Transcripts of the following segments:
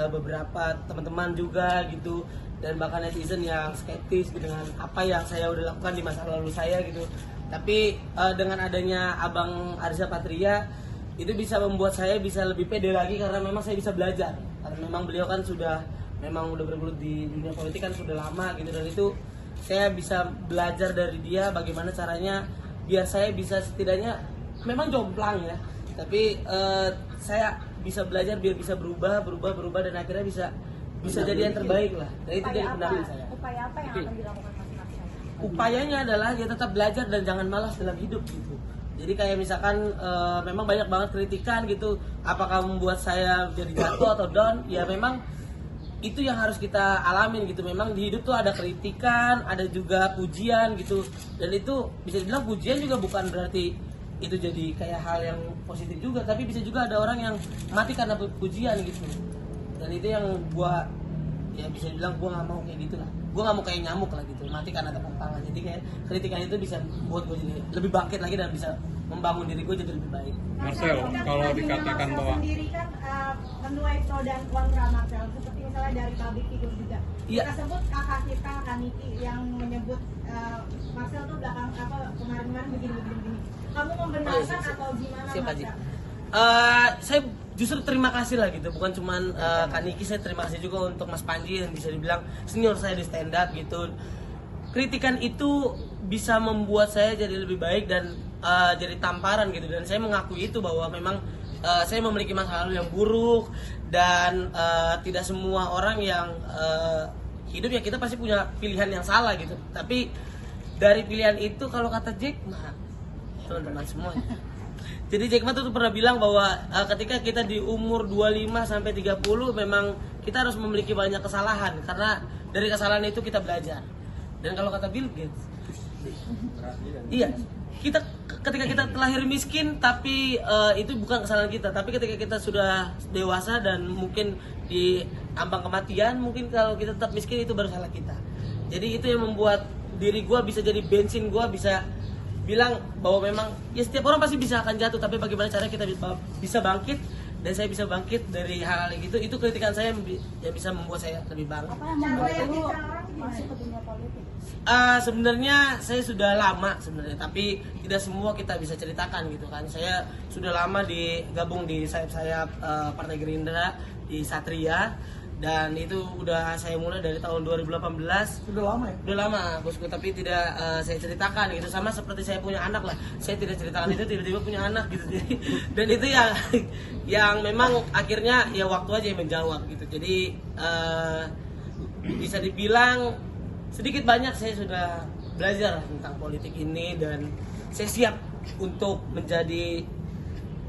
beberapa teman-teman juga gitu, dan bahkan netizen yang skeptis dengan apa yang saya udah lakukan di masa lalu saya gitu. Tapi dengan adanya Abang Arza Patria itu bisa membuat saya bisa lebih pede lagi, karena memang saya bisa belajar. Karena memang beliau kan memang udah bergelut di dunia politik kan sudah lama gitu, dan itu saya bisa belajar dari dia bagaimana caranya biar saya bisa setidaknya memang jomplang ya, tapi saya bisa belajar biar bisa berubah dan akhirnya bisa jadi yang terbaik lah. Dan itu dari pendamping saya. Upaya apa yang akan dilakukan Mas Aksan? Upayanya adalah ya tetap belajar dan jangan malas dalam hidup gitu. Jadi kayak misalkan memang banyak banget kritikan gitu, apakah membuat saya jadi jatuh atau down, ya memang itu yang harus kita alamin gitu. Memang di hidup tuh ada kritikan, ada juga pujian gitu, dan itu bisa dibilang pujian juga bukan berarti itu jadi kayak hal yang positif juga, tapi bisa juga ada orang yang mati karena pujian gitu. Dan itu yang gua ya bisa dibilang gua nggak mau kayak gitu lah, gua nggak mau kayak nyamuk lah gitu, mati karena tepuk tangan. Jadi kayak kritikan itu bisa buat gua jadi lebih bangkit lagi dan bisa membangun diri gua jadi lebih baik. Marcel, kalau dikatakan bahwa sendiri kan menuai pro dan kontra Marcel, seperti misalnya dari public figure juga. Iya. Kita sebut kakak kita Kaniki yang menyebut Marcel tuh belakang kemarin-kemarin begini. Kamu membenarkan atau gimana Marcel? Saya justru terima kasih lah gitu, bukan cuman Kaniki, saya terima kasih juga untuk Mas Panji yang bisa dibilang senior saya di stand up gitu. Kritikan itu bisa membuat saya jadi lebih baik dan jadi tamparan gitu, dan saya mengakui itu bahwa memang saya memiliki masa lalu yang buruk, dan tidak semua orang yang hidup ya kita pasti punya pilihan yang salah gitu. Tapi dari pilihan itu kalau kata Jack Ma, teman-teman semuanya. Jadi Jack Ma tuh pernah bilang bahwa ketika kita di umur 25 sampai 30 memang kita harus memiliki banyak kesalahan, karena dari kesalahan itu kita belajar. Dan kalau kata Bill Gates, iya, ketika kita terlahir miskin, tapi itu bukan kesalahan kita. Tapi ketika kita sudah dewasa dan mungkin di ambang kematian, mungkin kalau kita tetap miskin itu baru salah kita. Jadi itu yang membuat diri gue bisa jadi bensin, gue bisa bilang bahwa memang ya setiap orang pasti bisa akan jatuh, tapi bagaimana caranya kita bisa bangkit, dan saya bisa bangkit dari hal-hal gitu. Itu kritikan saya yang bisa membuat saya lebih bangkit. Apa yang membuat kamu masuk ke dunia politik? Sebenarnya saya sudah lama sebenarnya, tapi tidak semua kita bisa ceritakan gitu kan. Saya sudah lama gabung di sayap-sayap Partai Gerindra di Satria, dan itu udah saya mulai dari tahun 2018. Sudah lama ya? Udah lama bosku, tapi tidak saya ceritakan gitu. Sama seperti saya punya anak lah, saya tidak ceritakan itu, tiba-tiba punya anak gitu. Dan itu yang memang akhirnya ya waktu aja yang menjawab gitu. Jadi bisa dibilang sedikit banyak saya sudah belajar tentang politik ini, dan saya siap untuk menjadi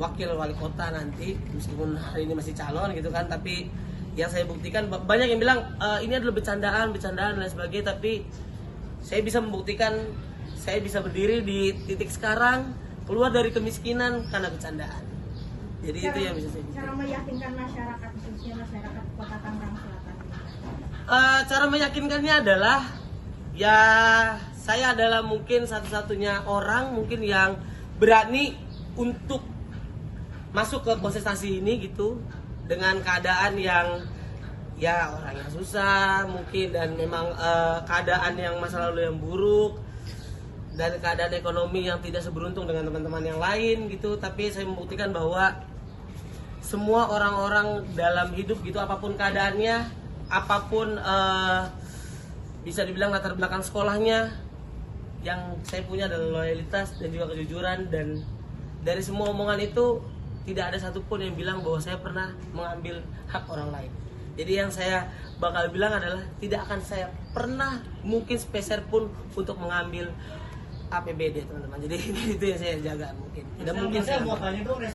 wakil wali kota nanti, meskipun hari ini masih calon gitu kan. Tapi yang saya buktikan, banyak yang bilang ini adalah bercandaan dan lain sebagainya, tapi saya bisa membuktikan saya bisa berdiri di titik sekarang, keluar dari kemiskinan karena bercandaan. Jadi itu yang bisa saya buktikan. Cara meyakinkan masyarakat, khususnya masyarakat Kota Tangerang Selatan. Cara meyakinkannya adalah ya saya adalah mungkin satu-satunya orang mungkin yang berani untuk masuk ke kontestasi ini gitu, dengan keadaan yang ya orang yang susah mungkin, dan memang keadaan yang masa lalu yang buruk, dan keadaan ekonomi yang tidak seberuntung dengan teman-teman yang lain gitu. Tapi saya membuktikan bahwa semua orang-orang dalam hidup gitu, apapun keadaannya, apapun bisa dibilang latar belakang sekolahnya, yang saya punya adalah loyalitas dan juga kejujuran. Dan dari semua omongan itu tidak ada satupun yang bilang bahwa saya pernah mengambil hak orang lain. Jadi yang saya bakal bilang adalah tidak akan saya pernah mungkin sepeser pun untuk mengambil APBD teman-teman. Jadi itu yang saya jaga mungkin. Tidak mungkin. Saya mau tanya dong,